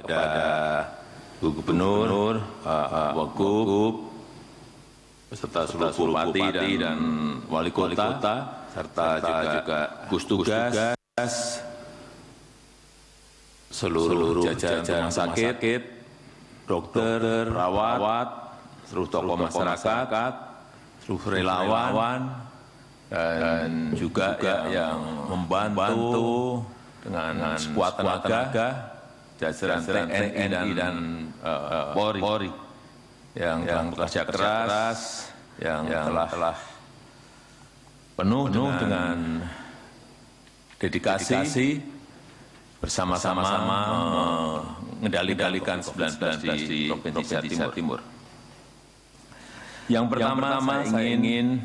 kepada Bu Gubernur, Wagub, beserta seluruh bupati dan wali kota, serta juga gugus tugas, seluruh jajaran sakit, dokter, perawat, seluruh tokoh masyarakat, seluruh relawan, dan juga yang membantu dengan sekuat tenaga, jajaran TNI dan Polri yang bekerja keras, yang telah penuh dengan dedikasi bersama-sama mengendalikan COVID-19 di Provinsi Jawa Timur. Yang pertama saya ingin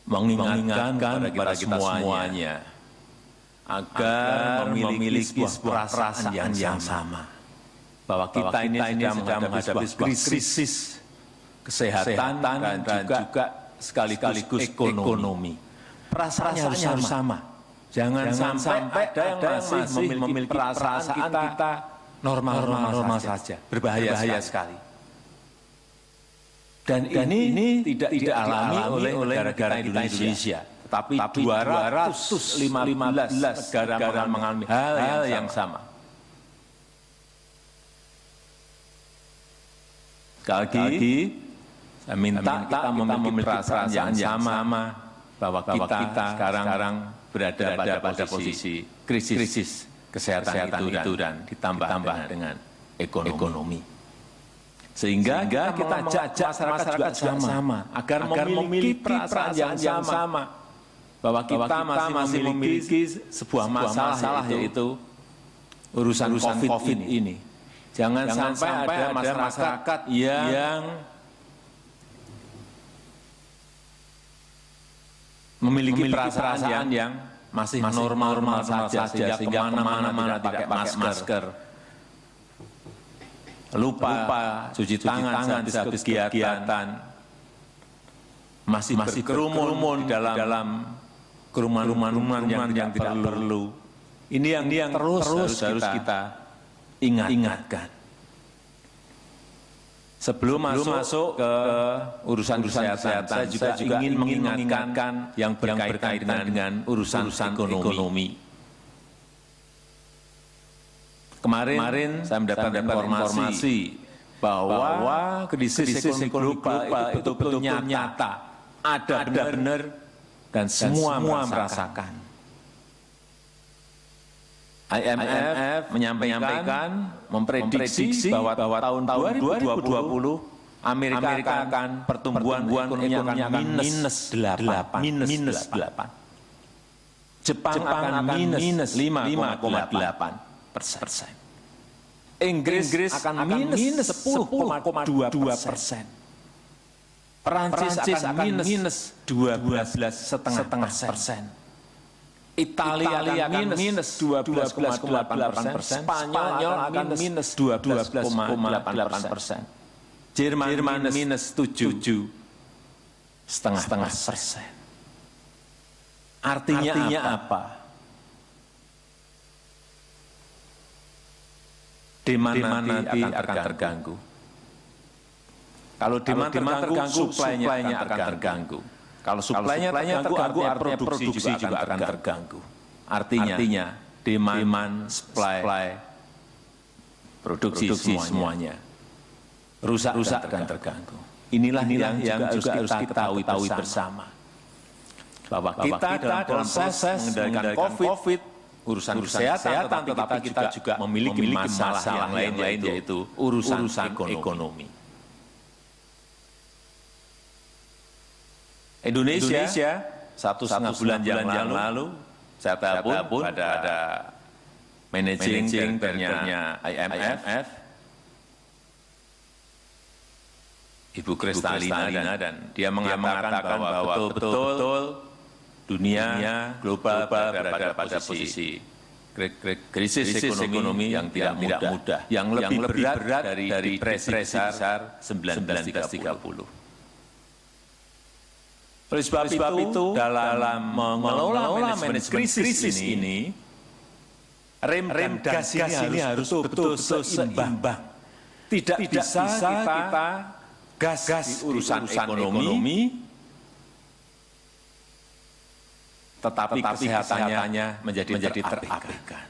mengingatkan kepada kita semuanya agar memiliki sebuah perasaan yang sama, bahwa kita ini sedang menghadapi sebuah krisis kesehatan dan juga sekaligus ekonomi. Perasaannya harus sama. Jangan sampai ada yang masih memiliki perasaan kita normal saja, berbahaya sekali. Dan ini tidak dialami oleh negara Indonesia, tetapi 215 negara mengalami hal yang sama. Sekali lagi, saya minta kita memiliki perasaan yang sama, bahwa kita sekarang berada pada posisi krisis kesehatan itu dan ditambah dengan ekonomi. Sehingga kita ajak masyarakat juga sama, agar memiliki perasaan yang sama, bahwa kita masih memiliki sebuah masalah, yaitu urusan COVID ini. Jangan sampai ada masyarakat yang memiliki perasaan yang masih normal saja, sehingga kemana-mana tidak pakai masker, lupa cuci tangan saat habis kegiatan, masih berkerumun di dalam kerumunan yang tidak perlu. Ini yang terus harus kita ingatkan. Sebelum masuk ke urusan kesehatan, saya juga ingin mengingatkan yang berkaitan dengan urusan ekonomi. Kemarin saya mendapatkan informasi bahwa krisis ekonomi global itu betul nyata, ada benar-benar, dan semua merasakan. IMF menyampaikan, memprediksi bahwa tahun 2020 Amerika akan pertumbuhan ekonomi akan minus 8. Jepang akan minus 5,8%. Inggris akan minus 10,2%. Perancis akan minus 12,5%. Italia akan minus 12,8%, Spanyol akan minus 12,8%, Jerman minus 7,5%. Artinya apa? Demand nanti akan terganggu. Kalau demand terganggu, supply-nya akan terganggu. Kalau supply-nya terganggu, artinya produksi juga akan terganggu. Artinya demand, supply, produksi semuanya rusak akan terganggu. Inilah yang juga harus kita ketahui bersama. Bahwa kita dalam proses mengendalikan COVID, urusan kesehatan, tetapi kita juga memiliki masalah yang lain, yaitu urusan ekonomi. Indonesia 1,5 bulan yang lalu saya telepon pada managing director-nya IMF, Ibu Kristalina, dan dia mengatakan bahwa betul dunia global berada pada posisi krisis ekonomi yang tidak mudah, yang lebih berat dari besar 1930. Oleh sebab itu, dalam mengelola manajemen krisis ini, rem dan gas ini harus betul-betul seimbang. Tidak bisa kita gas di urusan ekonomi, tetapi kesehatannya menjadi terabaikan.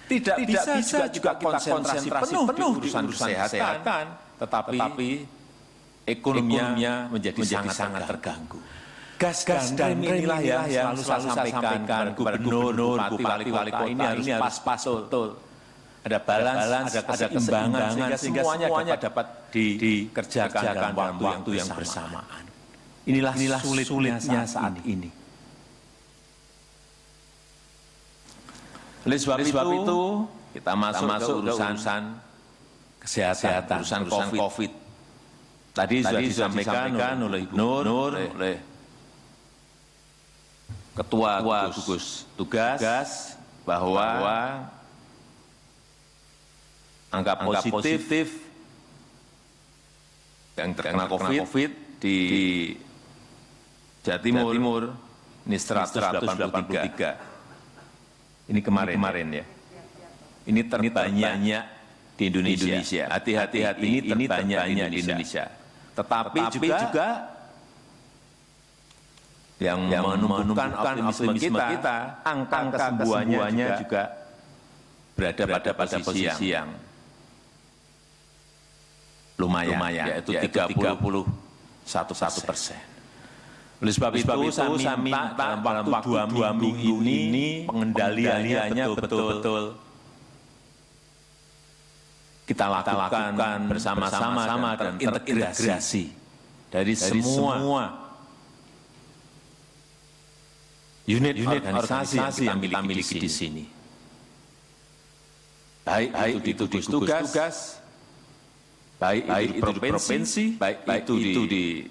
Tidak bisa juga konsentrasi penuh di urusan kesehatan, tetapi ekonominya menjadi sangat terganggu. Gas dan rem inilah yang selalu saya sampaikan kepada gubernur, bupati, wali kota ini harus pas betul. Ada balance, ada keseimbangan sehingga semuanya dapat dikerjakan dalam waktu yang bersamaan. Inilah sulitnya saat ini. Oleh sebab itu kita masuk ke urusan kesehatan, urusan COVID. Tadi sudah disampaikan oleh Nur, oleh Ketua gugus tugas bahwa angka positif yang terkena COVID di Jawa Timur ini 183. Ini kemarin ya. Ini terbanyak di Indonesia. Hati-hati, ini terbanyak di Indonesia. Tetapi juga yang menumbuhkan optimisme kita, angka kesembuhannya juga berada pada posisi yang lumayan, yaitu 31%. Oleh sebab itu saya minta dalam waktu 2 minggu ini pengendaliannya betul-betul kita lakukan bersama-sama dan terintegrasi dari semua unit organisasi yang kita miliki di sini. Baik itu di gugus tugas, baik itu di provinsi, baik itu di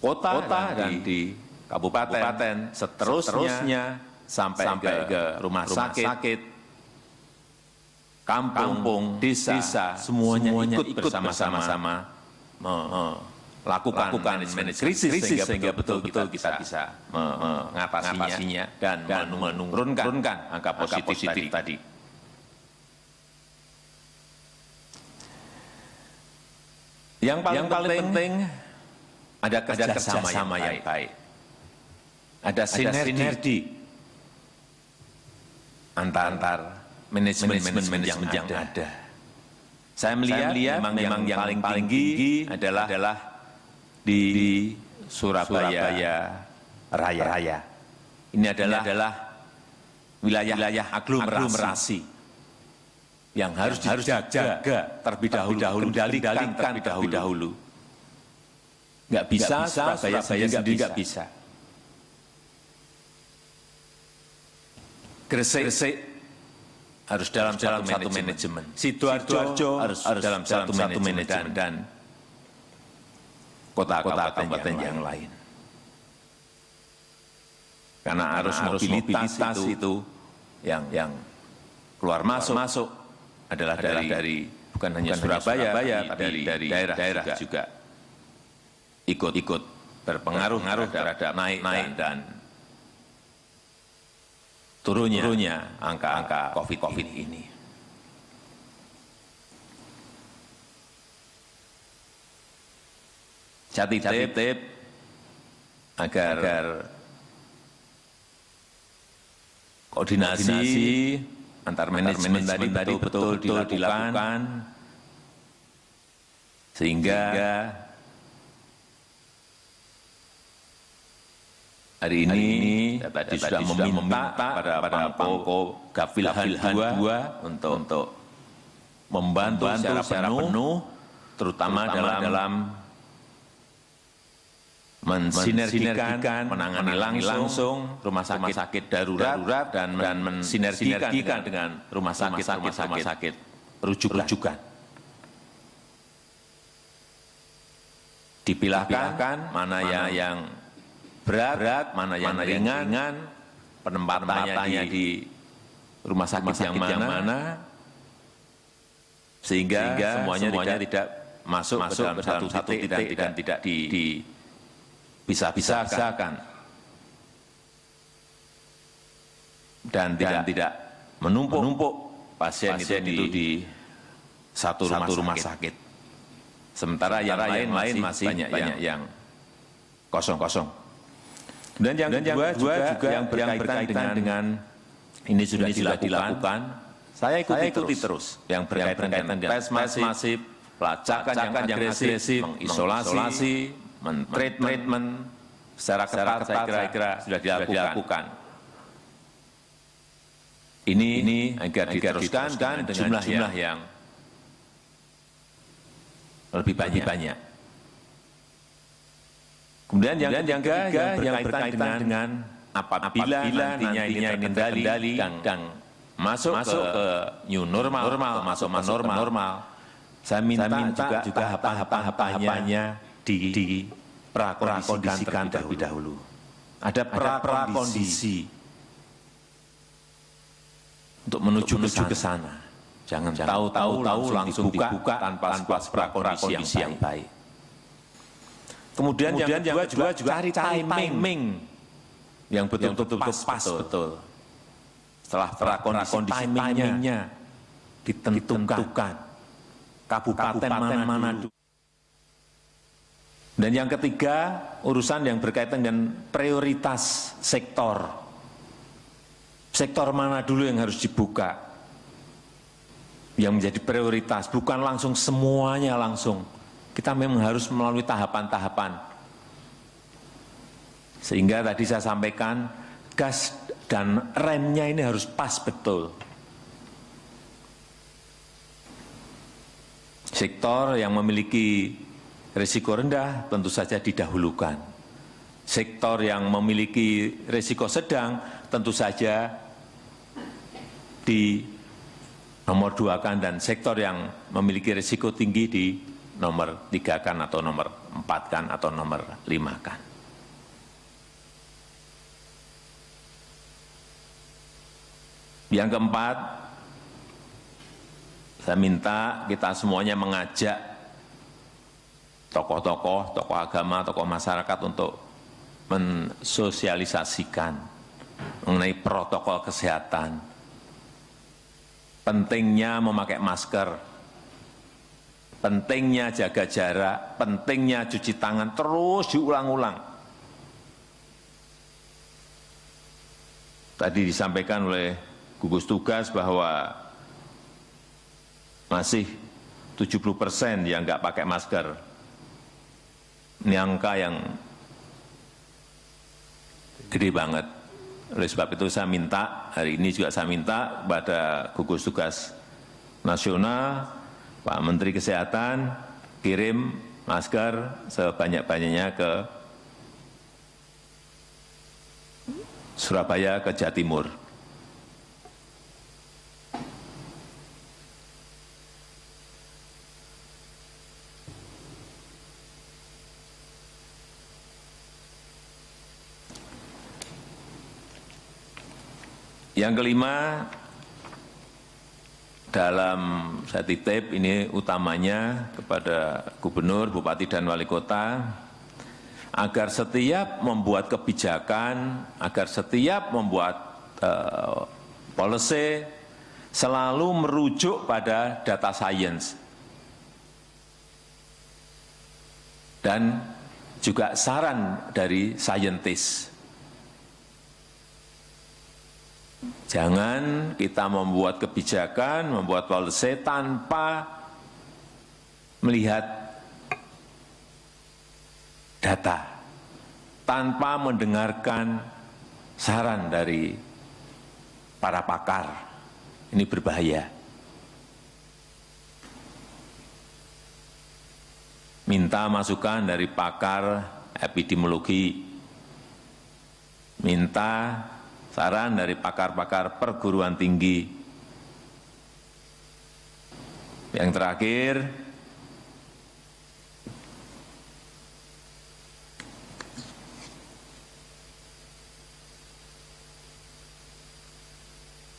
kota dan di kabupaten, seterusnya sampai ke rumah sakit, kampung, desa, semuanya ikut bersama-sama lakukan manajemen krisis sehingga betul-betul kita bisa mengatasinya dan menurunkan angka positif tadi. Yang paling penting ada kerjasama yang baik, ada sinergi antar manajemen yang ada. Saya melihat memang yang paling tinggi adalah di Surabaya Raya. Ini adalah wilayah aglomerasi yang harus dijaga terlebih dahulu, kendalikan terlebih dahulu. Nggak bisa, Surabaya sendiri nggak bisa. Gresik harus dalam satu manajemen. Sidoarjo harus dalam satu manajemen dan kota-kota kabupaten yang lain. Karena arus mobilitas itu yang keluar masuk adalah dari bukan hanya Surabaya tapi dari daerah juga ikut berpengaruh terhadap naik dan turunnya angka COVID ini. Saya titip agar koordinasi antar manajemen tadi betul dilakukan sehingga hari ini tadi sudah meminta pada Pangko Gapilhan 2 untuk membantu secara penuh terutama dalam mensinergikan, menangani langsung rumah sakit darurat dan mensinergikan dengan rumah sakit rujukan. Dipilahkan mana yang berat, mana yang ringan, penempatannya di rumah sakit yang mana, sehingga semuanya tidak masuk ke dalam satu titik dan tidak bisa-bisakan dan tidak menumpuk pasien itu di satu rumah sakit. Sementara yang lain masih banyak yang kosong. Dan yang kedua juga yang berkaitan dengan ini sudah dilakukan. Saya ikuti terus yang berkaitan dengan tes masif, pelacakan yang agresif, mengisolasi, treatment secara ketat, saya kira sudah dilakukan. Ini agar diteruskan dan dengan jumlah yang lebih banyak. Kemudian yang ketiga yang berkaitan dengan apabila nantinya ini terkendali dan masuk ke new normal, masuk normal, saya minta juga tahap-tahapnya diprakondisikan terlebih dahulu. Ada prakondisi untuk menuju ke sana. Jangan tahu langsung dibuka tanpa prakondisi yang baik. Kemudian yang kedua juga cari timing yang betul-betul pas betul. Setelah prakondisi timingnya ditentukan kabupaten mana. Dan yang ketiga, urusan yang berkaitan dengan prioritas sektor. Sektor mana dulu yang harus dibuka? Yang menjadi prioritas, bukan langsung semuanya langsung. Kita memang harus melalui tahapan-tahapan. Sehingga tadi saya sampaikan, gas dan remnya ini harus pas betul. Sektor yang memiliki risiko rendah tentu saja didahulukan. Sektor yang memiliki risiko sedang tentu saja di nomor 2-kan, dan sektor yang memiliki risiko tinggi di nomor 3-kan atau nomor 4-kan atau nomor 5-kan. Yang keempat, saya minta kita semuanya mengajak tokoh agama, tokoh masyarakat untuk mensosialisasikan mengenai protokol kesehatan. Pentingnya memakai masker, pentingnya jaga jarak, pentingnya cuci tangan, terus diulang-ulang. Tadi disampaikan oleh gugus tugas bahwa masih 70% yang nggak pakai masker. Ini angka yang gede banget. Oleh sebab itu saya minta, hari ini juga saya minta kepada gugus tugas nasional, Pak Menteri Kesehatan, kirim masker sebanyak-banyaknya ke Surabaya, ke Jawa Timur. Yang kelima, dalam saya titip ini utamanya kepada gubernur, bupati, dan wali kota, agar setiap membuat kebijakan, agar setiap membuat policy selalu merujuk pada data sains dan juga saran dari saintis. Jangan kita membuat kebijakan, membuat policy tanpa melihat data, tanpa mendengarkan saran dari para pakar. Ini berbahaya. Minta masukan dari pakar epidemiologi, minta saran dari pakar-pakar perguruan tinggi. Yang terakhir,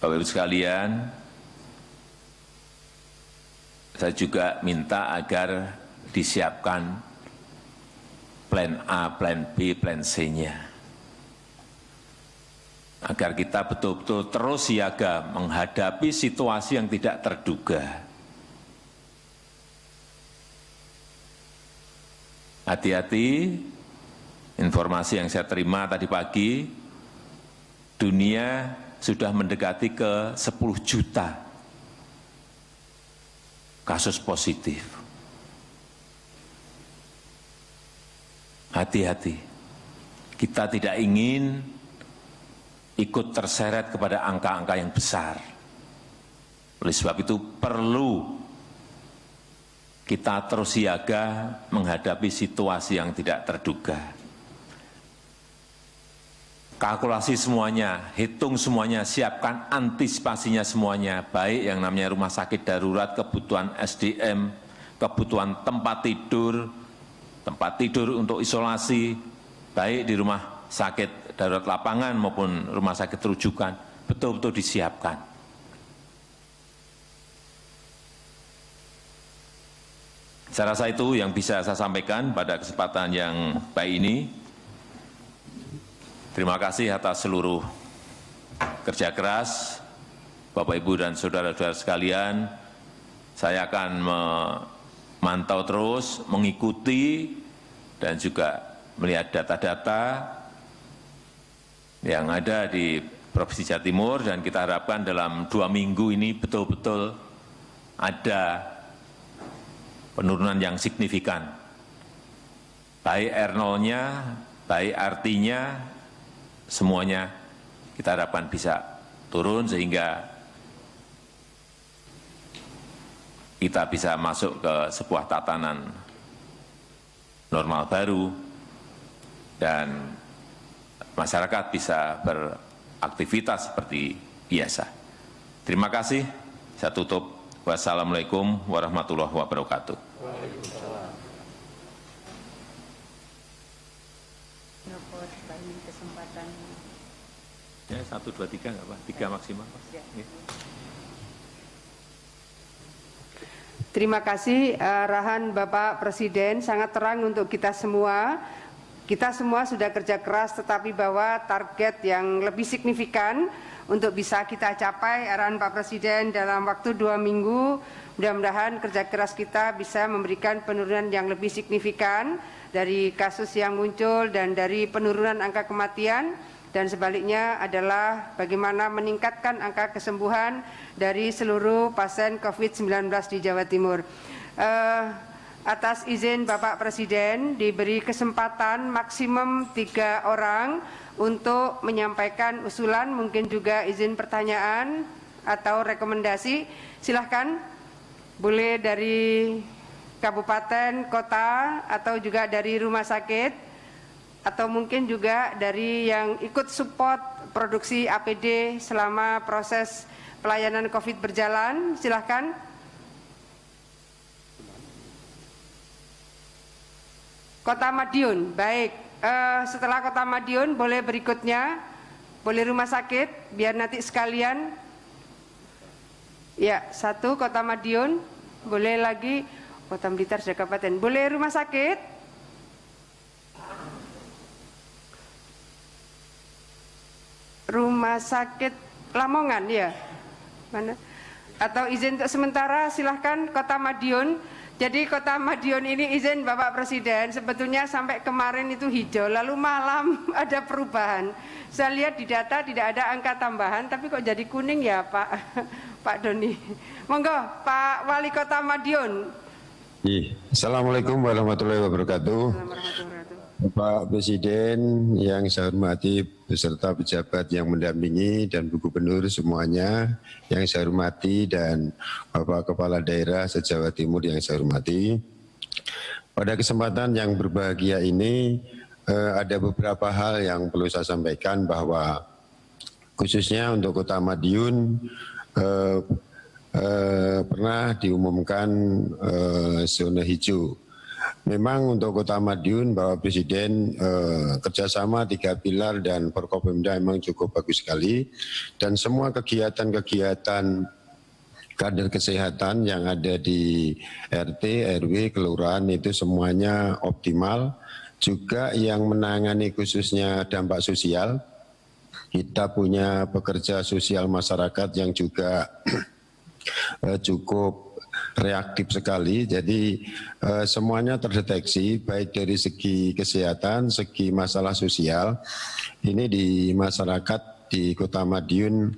Bapak Ibu sekalian, saya juga minta agar disiapkan plan A, plan B, plan C-nya. agar kita betul-betul terus siaga menghadapi situasi yang tidak terduga. Hati-hati, informasi yang saya terima tadi pagi, dunia sudah mendekati ke 10 juta kasus positif. Hati-hati, kita tidak ingin ikut terseret kepada angka-angka yang besar. Oleh sebab itu perlu kita terus siaga menghadapi situasi yang tidak terduga. Kalkulasi semuanya, hitung semuanya, siapkan antisipasinya semuanya, baik yang namanya rumah sakit darurat, kebutuhan SDM, kebutuhan tempat tidur untuk isolasi, baik di rumah sakit darurat lapangan maupun rumah sakit rujukan, betul-betul disiapkan. Saya rasa itu yang bisa saya sampaikan pada kesempatan yang baik ini. Terima kasih atas seluruh kerja keras Bapak, Ibu, dan saudara-saudara sekalian. Saya akan memantau terus, mengikuti, dan juga melihat data-data yang ada di Provinsi Jawa Timur, dan kita harapkan dalam 2 minggu ini betul-betul ada penurunan yang signifikan. Baik R0-nya, baik artinya, semuanya kita harapkan bisa turun sehingga kita bisa masuk ke sebuah tatanan normal baru dan masyarakat bisa beraktivitas seperti biasa. Terima kasih. Saya tutup. Wassalamualaikum warahmatullahi wabarakatuh. Ya, 1, 2, 3 nggak apa? 3 maksimal. Ya. Terima kasih arahan Bapak Presiden sangat terang untuk kita semua. Kita semua sudah kerja keras, tetapi bahwa target yang lebih signifikan untuk bisa kita capai arahan Pak Presiden dalam waktu 2 minggu. Mudah-mudahan kerja keras kita bisa memberikan penurunan yang lebih signifikan dari kasus yang muncul dan dari penurunan angka kematian, dan sebaliknya adalah bagaimana meningkatkan angka kesembuhan dari seluruh pasien COVID-19 di Jawa Timur. Atas izin Bapak Presiden diberi kesempatan maksimum 3 orang untuk menyampaikan usulan, mungkin juga izin pertanyaan atau rekomendasi. Silahkan, boleh dari kabupaten, kota, atau juga dari rumah sakit, atau mungkin juga dari yang ikut support produksi APD selama proses pelayanan COVID berjalan. Silahkan. Kota Madiun, baik. Setelah Kota Madiun, boleh berikutnya, boleh rumah sakit, biar nanti sekalian. Ya, 1 Kota Madiun, boleh lagi Kota Blitar sudah kabupaten, boleh rumah sakit. Rumah sakit Lamongan, ya, mana? Atau izin untuk sementara, silahkan Kota Madiun. Jadi Kota Madiun ini izin Bapak Presiden, sebetulnya sampai kemarin itu hijau, lalu malam ada perubahan. Saya lihat di data tidak ada angka tambahan, tapi kok jadi kuning ya Pak Pak Doni. Monggo Pak Wali Kota Madiun. Assalamualaikum warahmatullahi wabarakatuh. Bapak Presiden yang saya hormati beserta pejabat yang mendampingi dan Bu Gubernur semuanya yang saya hormati, dan Bapak Kepala Daerah se-Jawa Timur yang saya hormati. Pada kesempatan yang berbahagia ini ada beberapa hal yang perlu saya sampaikan, bahwa khususnya untuk Kota Madiun pernah diumumkan zona hijau. Memang untuk Kota Madiun, Bapak Presiden kerjasama 3 pilar dan Forkopimda memang cukup bagus sekali, dan semua kegiatan-kegiatan kader kesehatan yang ada di RT, RW, kelurahan itu semuanya optimal. Juga yang menangani khususnya dampak sosial kita punya pekerja sosial masyarakat yang juga cukup reaktif sekali. Jadi semuanya terdeteksi baik dari segi kesehatan, segi masalah sosial. Ini di masyarakat di Kota Madiun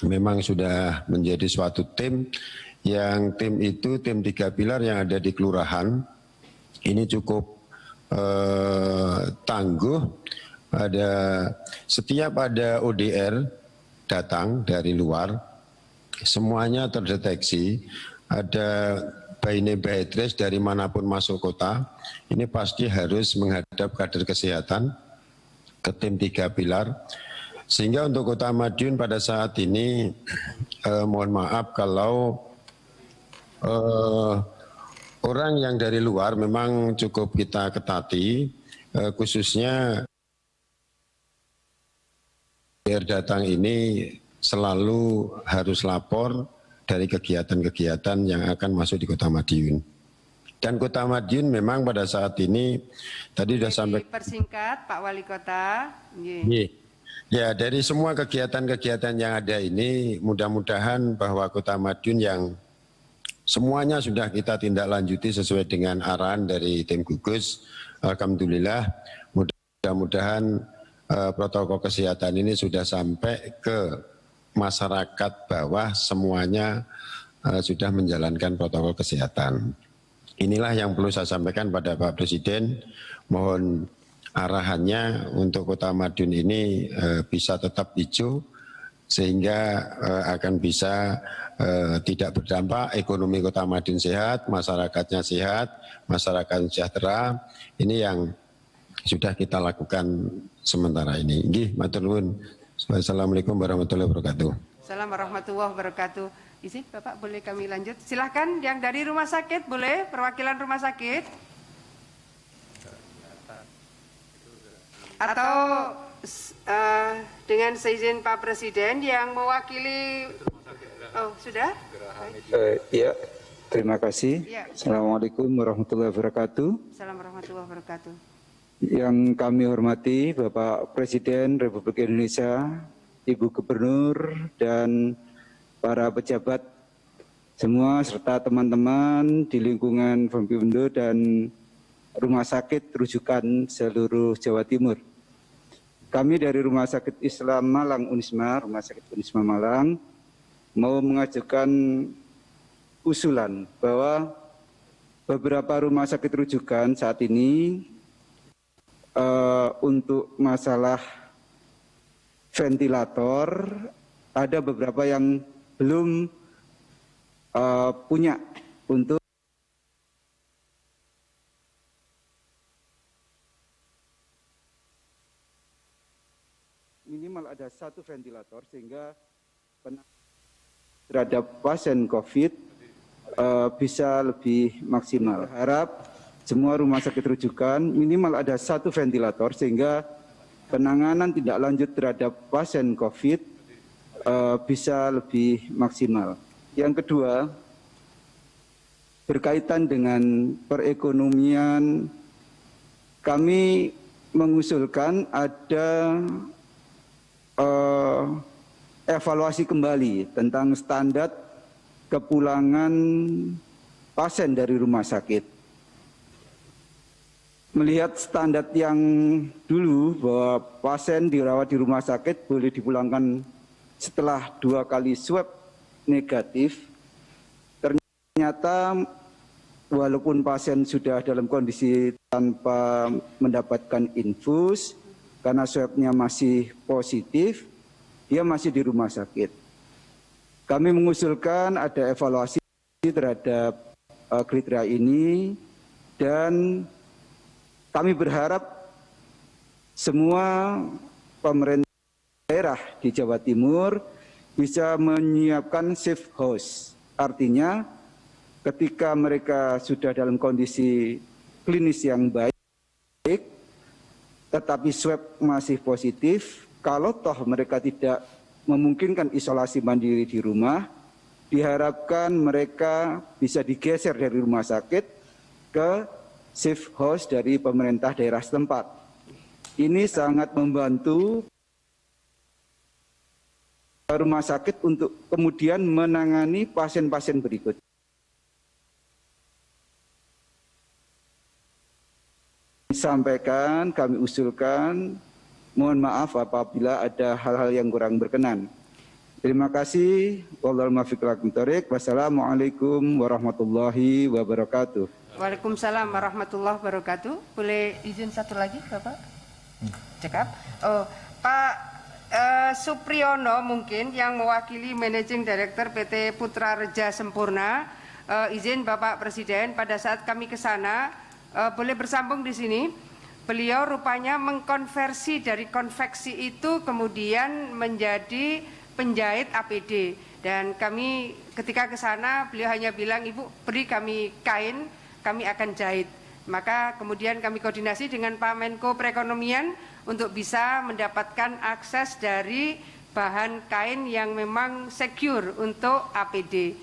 memang sudah menjadi suatu tim yang tim itu tim 3 pilar yang ada di kelurahan. Ini cukup tangguh. Setiap ada ODR datang dari luar, semuanya terdeteksi. Ada by name by address dari manapun masuk kota, ini pasti harus menghadap kader kesehatan ke tim 3 pilar. Sehingga untuk Kota Madiun pada saat ini, mohon maaf kalau orang yang dari luar memang cukup kita ketati, khususnya biar datang ini selalu harus lapor dari kegiatan-kegiatan yang akan masuk di Kota Madiun. Dan Kota Madiun memang pada saat ini tadi sudah sampai persingkat Pak Wali Kota. Ya, dari semua kegiatan-kegiatan yang ada ini mudah-mudahan bahwa Kota Madiun yang semuanya sudah kita tindak lanjuti sesuai dengan arahan dari tim gugus. Alhamdulillah, mudah-mudahan protokol kesehatan ini sudah sampai ke masyarakat bawah, semuanya sudah menjalankan protokol kesehatan. Inilah yang perlu saya sampaikan pada Pak Presiden. Mohon arahannya untuk Kota Madiun ini bisa tetap hijau sehingga akan bisa tidak berdampak, ekonomi Kota Madiun sehat, masyarakatnya sehat, masyarakat sejahtera. Ini yang sudah kita lakukan sementara ini. Nggih, matur nuwun. Wassalamualaikum warahmatullahi wabarakatuh. Assalamualaikum warahmatullahi wabarakatuh. Izin Bapak, boleh kami lanjut? Silahkan yang dari rumah sakit, boleh perwakilan rumah sakit? Atau dengan seizin Pak Presiden yang mewakili, oh sudah? Ya, terima kasih. Ya. Assalamualaikum warahmatullahi wabarakatuh. Assalamualaikum warahmatullahi wabarakatuh. Yang kami hormati Bapak Presiden Republik Indonesia, Ibu Gubernur, dan para pejabat semua serta teman-teman di lingkungan Formindo dan rumah sakit rujukan seluruh Jawa Timur. Kami dari Rumah Sakit Islam Malang Unisma, Rumah Sakit Unisma Malang, mau mengajukan usulan bahwa beberapa rumah sakit rujukan saat ini untuk masalah ventilator ada beberapa yang belum punya untuk minimal ada 1 ventilator sehingga terhadap pasien COVID bisa lebih maksimal. Harap semua rumah sakit rujukan minimal ada 1 ventilator sehingga penanganan tindak lanjut terhadap pasien COVID bisa lebih maksimal. Yang kedua, berkaitan dengan perekonomian, kami mengusulkan ada evaluasi kembali tentang standar kepulangan pasien dari rumah sakit. Melihat standar yang dulu bahwa pasien dirawat di rumah sakit boleh dipulangkan setelah 2 kali swab negatif, ternyata walaupun pasien sudah dalam kondisi tanpa mendapatkan infus, karena swabnya masih positif, dia masih di rumah sakit. Kami mengusulkan ada evaluasi terhadap kriteria ini dan kami berharap semua pemerintah daerah di Jawa Timur bisa menyiapkan safe house. Artinya ketika mereka sudah dalam kondisi klinis yang baik, tetapi swab masih positif, kalau toh mereka tidak memungkinkan isolasi mandiri di rumah, diharapkan mereka bisa digeser dari rumah sakit ke safe house dari pemerintah daerah setempat. Ini sangat membantu rumah sakit untuk kemudian menangani pasien-pasien berikut. Disampaikan, kami usulkan, mohon maaf apabila ada hal-hal yang kurang berkenan. Terima kasih. Wassalamualaikum warahmatullahi wabarakatuh. Waalaikumsalam warahmatullahi wabarakatuh. Boleh izin satu lagi, Bapak? Cekap. Oh, Pak Supriyono mungkin yang mewakili Managing Director PT Putra Reja Sempurna. Izin Bapak Presiden, pada saat kami ke sana, boleh bersambung di sini. Beliau rupanya mengkonversi dari konveksi itu kemudian menjadi penjahit APD. Dan kami ketika ke sana beliau hanya bilang, Ibu beri kami kain, kami akan jahit. Maka kemudian kami koordinasi dengan Pak Menko Perekonomian untuk bisa mendapatkan akses dari bahan kain yang memang secure untuk APD.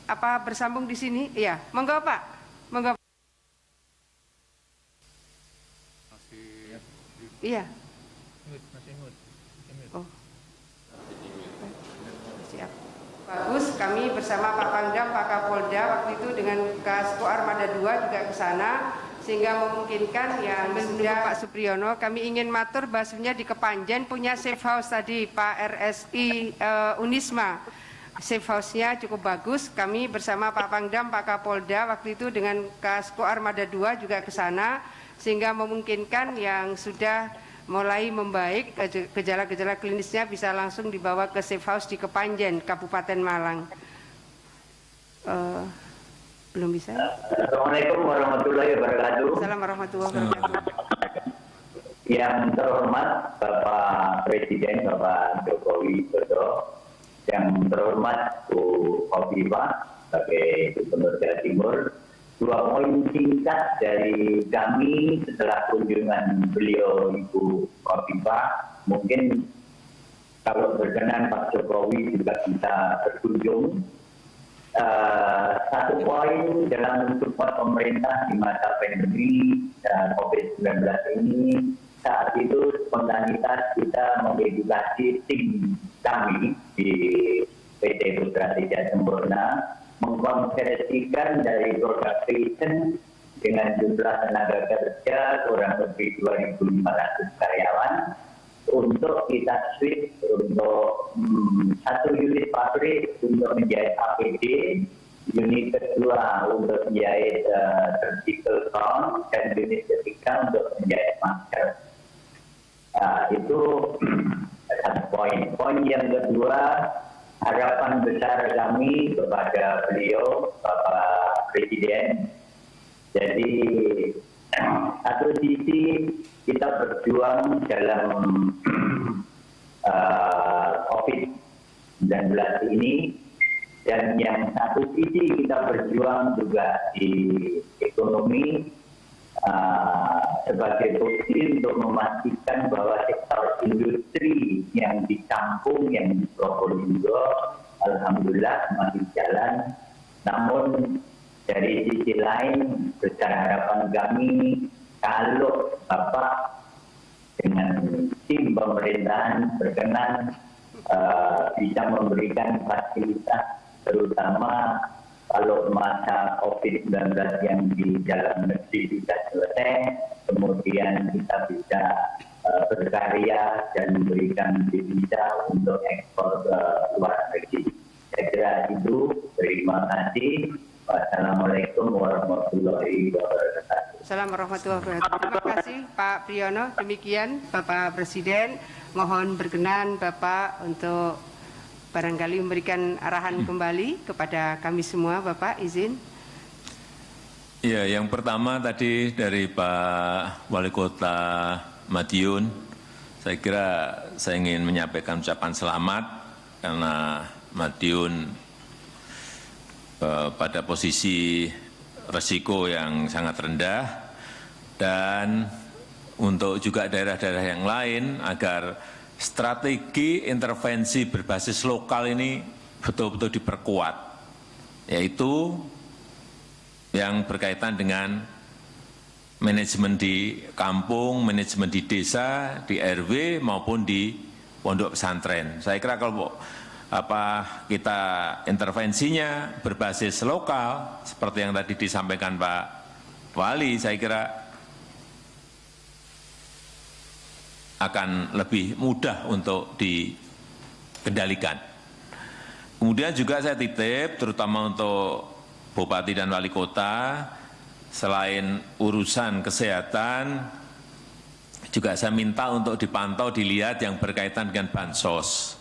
Apa bersambung di sini? Iya, monggo Pak. Monggo. Iya. Oh. Siap. Bagus, kami bersama Pak Pangdam, Pak Kapolda waktu itu dengan Kasku Armada 2 juga ke sana sehingga memungkinkan yang sudah Pak Supriyono. Kami ingin matur bahasanya di Kepanjen punya safe house tadi Pak RSI Unisma. Safe house-nya cukup bagus. Kami bersama Pak Pangdam, Pak Kapolda waktu itu dengan Kasku Armada 2 juga ke sana sehingga memungkinkan yang sudah mulai membaik gejala-gejala klinisnya bisa langsung dibawa ke safe house di Kepanjen, Kabupaten Malang. Belum bisa? Assalamualaikum warahmatullahi wabarakatuh. Assalamualaikum warahmatullahi wabarakatuh. Yang terhormat Bapak Presiden Bapak Joko Widodo, yang terhormat Bu Khofifah sebagai Gubernur Jawa Timur. Dua poin singkat dari kami setelah kunjungan beliau Ibu Khofifah, mungkin kalau berkenan Pak Jokowi juga bisa berkunjung. Satu poin dalam support pemerintah di masa pandemi COVID-19 ini, saat itu spontanitas kita mengedukasi tim kami di PT Putra Reja Sempurna mengkonversikan dari product fashion dengan jumlah tenaga kerja kurang lebih 2.500 karyawan untuk kita switch untuk satu unit pabrik untuk menjahit APD, unit kedua untuk menjahit surgical gown, dan unit ketiga untuk menjahit masker. Itu satu poin. Poin yang kedua, harapan besar kami kepada beliau, Bapak Presiden. Jadi, satu sisi kita berjuang dalam COVID-19 ini, dan yang satu sisi kita berjuang juga di ekonomi sebagai bukti untuk memastikan bahwa sektor industri yang di kampung, yang di Probolinggo, alhamdulillah masih jalan. Namun dari sisi lain, besar harapan kami kalau Bapak dengan tim pemerintahan berkenan bisa memberikan fasilitas, terutama kalau masa COVID-19 yang di dalam negeri bisa selesai, kemudian kita bisa berkarya dan memberikan devisa untuk ekspor ke luar negeri. Saya kira itu. Terima kasih. Wassalamualaikum warahmatullahi wabarakatuh. Assalamualaikum warahmatullahi wabarakatuh. Terima kasih Pak Priyono. Demikian Bapak Presiden, mohon berkenan Bapak untuk barangkali memberikan arahan kembali kepada kami semua. Bapak izin. Ya, yang pertama tadi dari Pak Wali Kota Madiun, saya kira saya ingin menyampaikan ucapan selamat karena Madiun pada posisi resiko yang sangat rendah, dan untuk juga daerah-daerah yang lain agar strategi intervensi berbasis lokal ini betul-betul diperkuat, yaitu yang berkaitan dengan manajemen di kampung, manajemen di desa, di RW maupun di pondok pesantren. Saya kira kalau kita intervensinya berbasis lokal, seperti yang tadi disampaikan Pak Wali, saya kira akan lebih mudah untuk dikendalikan. Kemudian juga saya titip, terutama untuk Bupati dan Wali Kota, selain urusan kesehatan, juga saya minta untuk dipantau, dilihat yang berkaitan dengan bansos.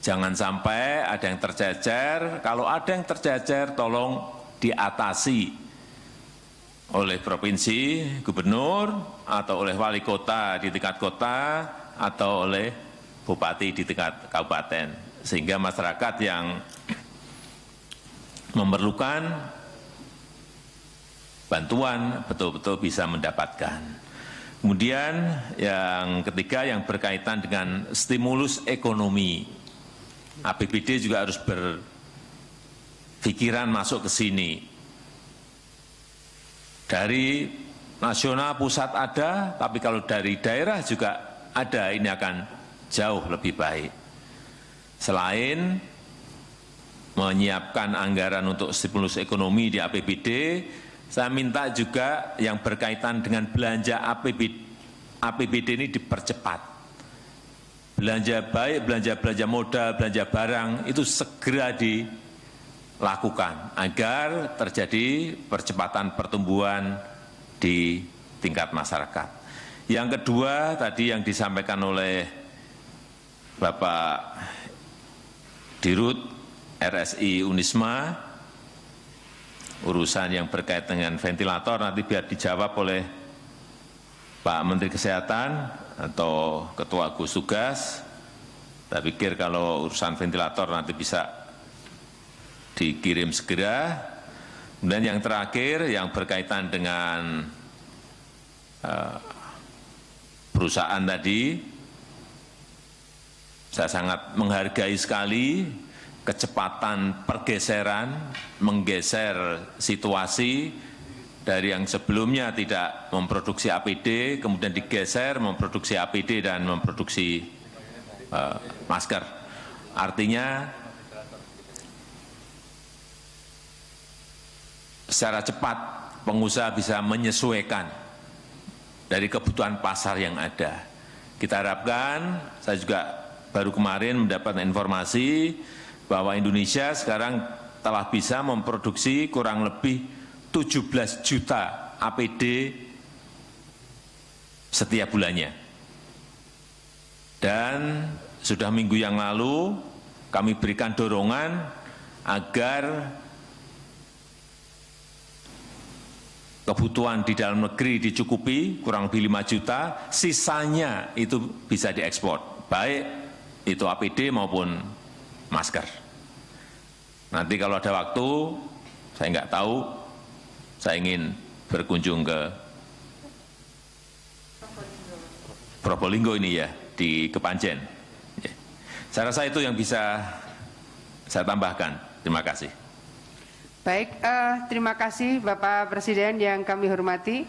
Jangan sampai ada yang tercecer, kalau ada yang tercecer tolong diatasi oleh provinsi, gubernur, atau oleh wali kota di tingkat kota, atau oleh bupati di tingkat kabupaten. Sehingga masyarakat yang memerlukan bantuan betul-betul bisa mendapatkan. Kemudian yang ketiga yang berkaitan dengan stimulus ekonomi. APBD juga harus berpikiran masuk ke sini. Dari nasional pusat ada, tapi kalau dari daerah juga ada, ini akan jauh lebih baik. Selain menyiapkan anggaran untuk stimulus ekonomi di APBD, saya minta juga yang berkaitan dengan belanja APBD ini dipercepat. Belanja baik, belanja modal, belanja barang itu segera dilakukan agar terjadi percepatan pertumbuhan di tingkat masyarakat. Yang kedua tadi yang disampaikan oleh Bapak Dirut RSI Unisma, urusan yang berkaitan dengan ventilator nanti biar dijawab oleh Pak Menteri Kesehatan atau Ketua Gugus Tugas. Saya pikir kalau urusan ventilator nanti bisa dikirim segera. Kemudian yang terakhir yang berkaitan dengan perusahaan tadi, saya sangat menghargai sekali kecepatan pergeseran, menggeser situasi dari yang sebelumnya tidak memproduksi APD, kemudian digeser memproduksi APD dan memproduksi masker. Artinya secara cepat pengusaha bisa menyesuaikan dari kebutuhan pasar yang ada. Kita harapkan, saya juga baru kemarin mendapat informasi bahwa Indonesia sekarang telah bisa memproduksi kurang lebih 17 juta APD setiap bulannya. Dan sudah minggu yang lalu kami berikan dorongan agar kebutuhan di dalam negeri dicukupi kurang lebih 5 juta, sisanya itu bisa diekspor, baik itu APD maupun masker. Nanti kalau ada waktu, saya nggak tahu, saya ingin berkunjung ke Probolinggo ini ya, di Kepanjen. Ya. Saya rasa itu yang bisa saya tambahkan. Terima kasih. Baik, terima kasih Bapak Presiden yang kami hormati.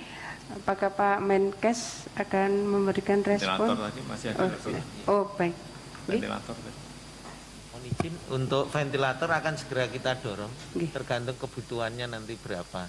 Apakah Pak Menkes akan memberikan respon? Ventilator tadi masih ada. Oh, baik. Ventilator. Mohon izin, untuk ventilator akan segera kita dorong, tergantung kebutuhannya nanti berapa.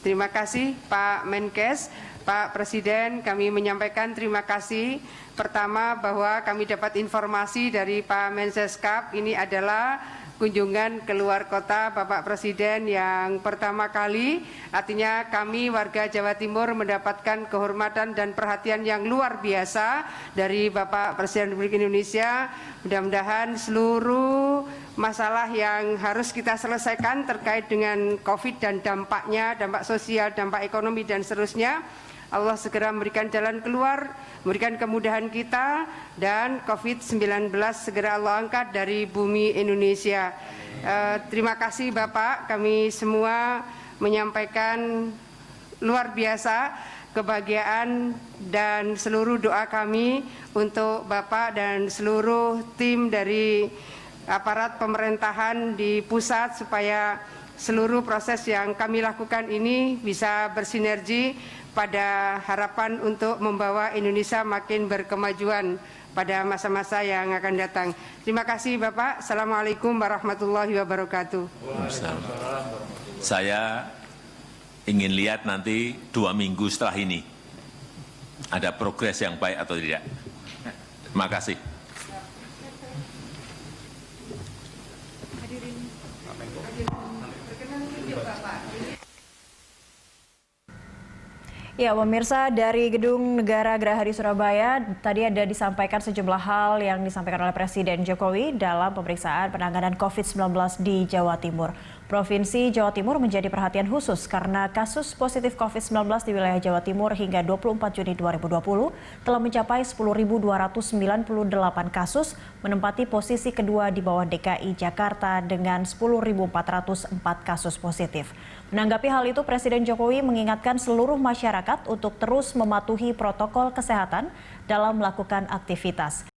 Terima kasih Pak Menkes. Pak Presiden, kami menyampaikan terima kasih. Pertama bahwa kami dapat informasi dari Pak Menseskap, ini adalah kunjungan keluar kota Bapak Presiden yang pertama kali. Artinya kami warga Jawa Timur mendapatkan kehormatan dan perhatian yang luar biasa dari Bapak Presiden Republik Indonesia. Mudah-mudahan seluruh masalah yang harus kita selesaikan terkait dengan COVID dan dampaknya, dampak sosial, dampak ekonomi dan seterusnya, Allah segera memberikan jalan keluar, memberikan kemudahan kita, dan COVID-19 segera Allah angkat dari bumi Indonesia. Terima kasih Bapak, kami semua menyampaikan luar biasa kebahagiaan dan seluruh doa kami untuk Bapak dan seluruh tim dari aparat pemerintahan di pusat supaya seluruh proses yang kami lakukan ini bisa bersinergi pada harapan untuk membawa Indonesia makin berkemajuan pada masa-masa yang akan datang. Terima kasih Bapak. Assalamualaikum warahmatullahi wabarakatuh. Saya ingin lihat nanti 2 minggu setelah ini ada progres yang baik atau tidak. Terima kasih. Ya, pemirsa, dari Gedung Negara Geraha di Surabaya, tadi ada disampaikan sejumlah hal yang disampaikan oleh Presiden Jokowi dalam pemeriksaan penanganan COVID-19 di Jawa Timur. Provinsi Jawa Timur menjadi perhatian khusus karena kasus positif COVID-19 di wilayah Jawa Timur hingga 24 Juni 2020 telah mencapai 10.298 kasus, menempati posisi kedua di bawah DKI Jakarta dengan 10.404 kasus positif. Menanggapi hal itu, Presiden Jokowi mengingatkan seluruh masyarakat untuk terus mematuhi protokol kesehatan dalam melakukan aktivitas.